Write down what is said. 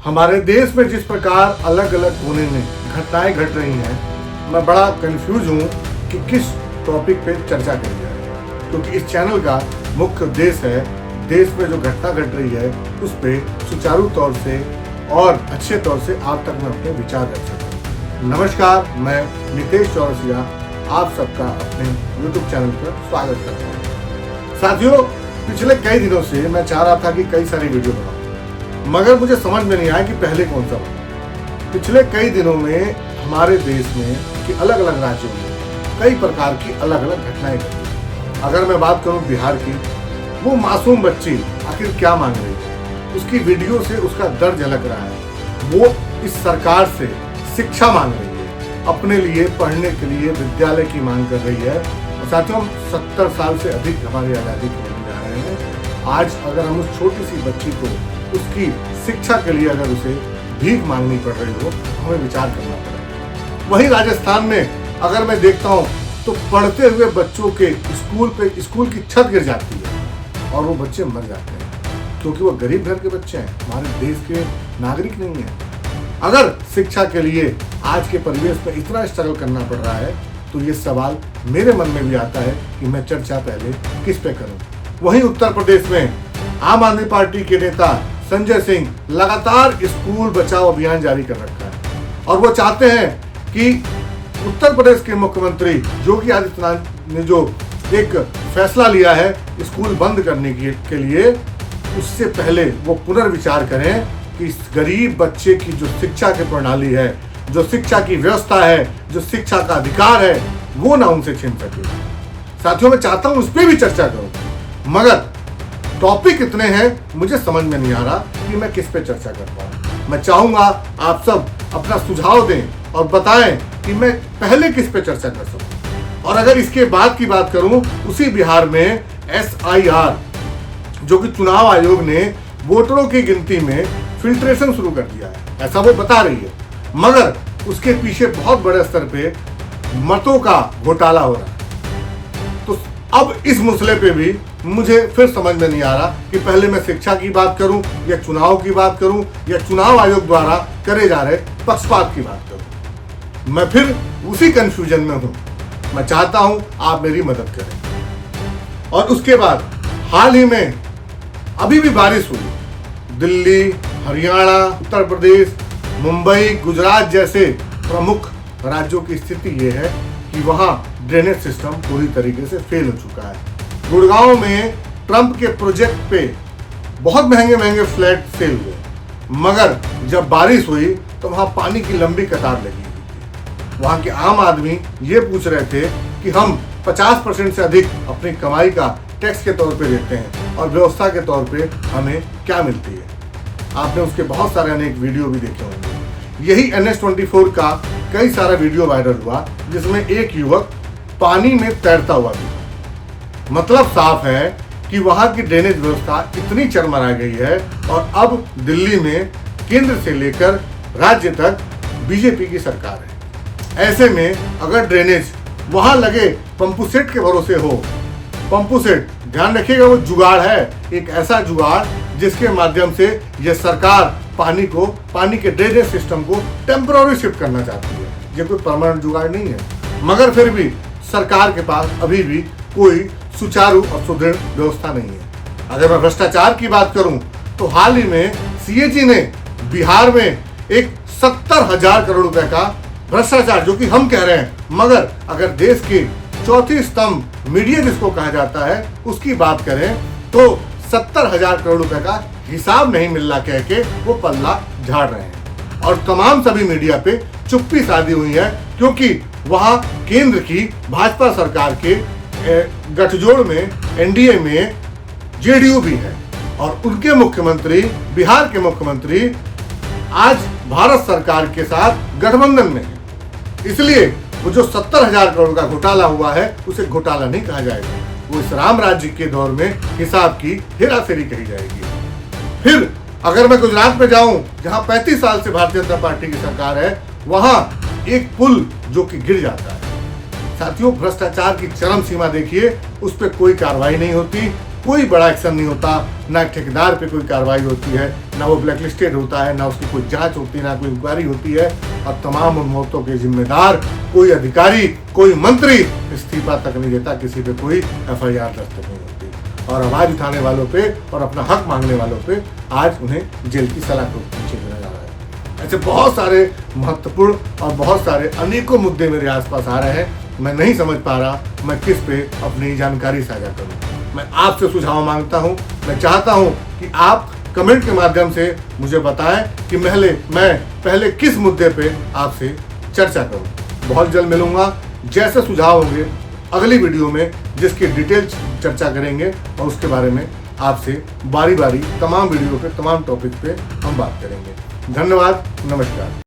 हमारे देश में जिस प्रकार अलग अलग कोने में घटनाएं घट रही हैं, मैं बड़ा कंफ्यूज हूँ कि किस टॉपिक पे चर्चा करी जाए, क्योंकि इस चैनल का मुख्य उद्देश्य है देश में जो घटना घट रही है उस पर सुचारू तौर से और अच्छे तौर से आप तक मैं अपने विचार रख सकूँ। नमस्कार, मैं नितेश चौरसिया आप सबका अपने YouTube चैनल पर स्वागत करता हूँ। साथियों, पिछले कई दिनों से मैं चाह रहा था कि कई सारी वीडियो बनाऊं, मगर मुझे समझ में नहीं आया कि पहले कौन सा बनाऊं। पिछले कई दिनों में हमारे देश में कि अलग अलग राज्यों में कई प्रकार की अलग अलग घटनाएं घटी। अगर मैं बात करूं बिहार की, वो मासूम बच्ची आखिर क्या मांग रही है, उसकी वीडियो से उसका दर्द झलक रहा है। वो इस सरकार से शिक्षा मांग रही है, अपने लिए पढ़ने के लिए विद्यालय की मांग कर रही है। और साथियों, हम 70 साल से अधिक हमारी आज़ादी को जा रहे हैं। आज अगर हम उस छोटी सी बच्ची को उसकी शिक्षा के लिए अगर उसे भीख मांगनी पड़ रही हो, हमें विचार करना पड़ेगा। वहीं राजस्थान में अगर मैं देखता हूँ तो पढ़ते हुए बच्चों के स्कूल की छत गिर जाती है और वो बच्चे मर जाते हैं, क्योंकि वो गरीब घर के बच्चे हैं, हमारे देश के नागरिक नहीं हैं। अगर शिक्षा के लिए आज के परिवेश में इतना स्ट्रगल करना पड़ रहा है, तो ये सवाल मेरे मन में भी आता है कि मैं चर्चा पहले किस पे करूं। वहीं उत्तर प्रदेश में आम आदमी पार्टी के नेता संजय सिंह लगातार स्कूल बचाओ अभियान जारी कर रखा है और वो चाहते हैं कि उत्तर प्रदेश के मुख्यमंत्री योगी आदित्यनाथ ने जो एक फैसला लिया है स्कूल बंद करने के लिए, उससे पहले वो पुनर्विचार करें कि इस गरीब बच्चे की जो शिक्षा की प्रणाली है, जो शिक्षा की व्यवस्था है, जो शिक्षा का अधिकार है, वो ना उनसे छीन सके। साथियों, मैं चाहता हूं उस पर भी चर्चा करूं, मगर टॉपिक इतने हैं मुझे समझ में नहीं आ रहा कि मैं किस पे चर्चा कर पाऊं। मैं चाहूंगा आप सब अपना सुझाव दें और बताएं कि मैं पहले किस पे चर्चा कर सकूं। और अगर इसके बाद की बात करूं, उसी बिहार में SIR जो कि चुनाव आयोग ने वोटरों की गिनती में फिल्ट्रेशन शुरू कर दिया है, ऐसा वो बता रही है, मगर उसके पीछे बहुत बड़े स्तर पे मतों का घोटाला हो रहा है। तो अब इस मसले पे भी मुझे फिर समझ में नहीं आ रहा कि पहले मैं शिक्षा की बात करूं या चुनाव की बात करूं या चुनाव आयोग द्वारा करे जा रहे पक्षपात की बात करूं। मैं फिर उसी कंफ्यूजन में हूं। मैं चाहता हूं आप मेरी मदद करें। और उसके बाद हाल ही में अभी भी बारिश हुई। दिल्ली, हरियाणा, उत्तर प्रदेश, मुंबई, गुजरात जैसे प्रमुख राज्यों की स्थिति ये है कि वहां ड्रेनेज सिस्टम पूरी तरीके से फेल हो चुका है। गुड़गांव में ट्रंप के प्रोजेक्ट पे बहुत महंगे महंगे फ्लैट सेल हुए, मगर जब बारिश हुई तो वहां पानी की लंबी कतार लगी हुई थी। वहां के आम आदमी ये पूछ रहे थे कि हम 50% से अधिक अपनी कमाई का टैक्स के तौर पे देते हैं और व्यवस्था के तौर पे हमें क्या मिलती है। आपने उसके बहुत सारे अनेक वीडियो भी देखे होंगे। यही NH24 का कई सारा वीडियो वायरल हुआ, जिसमें एक युवक पानी में तैरता हुआ दिखा। मतलब साफ है कि वहां की ड्रेनेज व्यवस्था इतनी चरमरा गई है और अब दिल्ली में केंद्र से लेकर राज्य तक बीजेपी की सरकार है। ऐसे में अगर ड्रेनेज वहां लगे पंपू सेट के भरोसे हो, पंपू सेट ध्यान रखिएगा वो जुगाड़ है, एक ऐसा जुगाड़ जिसके माध्यम से यह सरकार पानी के ड्रेनेज सिस्टम को टेम्पररी शिफ्ट करना चाहती है। ये कोई परमानेंट जुगाड़ नहीं है, मगर फिर भी सरकार के पास अभी भी कोई सुचारू और सुदृढ़ व्यवस्था नहीं है। अगर मैं भ्रष्टाचार की बात करूं तो हाल ही में CAG ने बिहार में एक 70,000 करोड़ रुपए का भ्रष्टाचार, जो कि हम कह रहे हैं, मगर अगर देश की चौथी स्तंभ मीडिया जिसको कहा जाता है उसकी बात करें तो 70,000 करोड़ रुपए का हिसाब नहीं मिल रहा कह के वो पल्ला झाड़ रहे हैं। और तमाम सभी मीडिया पे चुप्पी साधी हुई है, क्योंकि वहां केंद्र की भाजपा सरकार के गठजोड़ में NDA में JDU भी है और उनके मुख्यमंत्री, बिहार के मुख्यमंत्री आज भारत सरकार के साथ गठबंधन में है। इसलिए वो जो 70,000 करोड़ का घोटाला हुआ है उसे घोटाला नहीं कहा जाएगा, वो इस राम राज्य के दौर में हिसाब की हेराफेरी कही जाएगी। फिर अगर मैं गुजरात में जाऊं, जहां 35 साल से भारतीय जनता पार्टी की सरकार है, वहां एक पुल जो कि गिर जाता है। साथियों, भ्रष्टाचार की चरम सीमा देखिए, उस पर कोई कार्रवाई नहीं होती, कोई बड़ा एक्शन नहीं होता, ना ठेकेदार पे कोई कार्रवाई होती है, ना वो ब्लैक लिस्टेड होता है, ना उसकी कोई जांच होती है, ना कोई इंक्वायरी होती है। और तमाम उन मौतों के जिम्मेदार कोई अधिकारी, कोई मंत्री इस्तीफा तक नहीं देता, किसी पे कोई FIR दर्ज नहीं होती। और आवाज उठाने वालों पे और अपना हक मांगने वालों पे आज उन्हें जेल की सलाखों के पीछे गिरा जा रहा है। ऐसे बहुत सारे महत्वपूर्ण और बहुत सारे अनेकों मुद्दे मेरे आसपास आ रहे हैं। मैं नहीं समझ पा रहा मैं किस पे अपनी जानकारी साझा करूं। मैं आपसे सुझाव मांगता हूं। मैं चाहता हूं कि आप कमेंट के माध्यम से मुझे बताएं कि मैं पहले किस मुद्दे पे आपसे चर्चा करूं। बहुत जल्द मिलूंगा। जैसे सुझाव होंगे अगली वीडियो में जिसकी डिटेल चर्चा करेंगे और उसके बारे में आपसे बारी बारी तमाम वीडियो पे तमाम टॉपिक पे हम बात करेंगे। धन्यवाद, नमस्कार।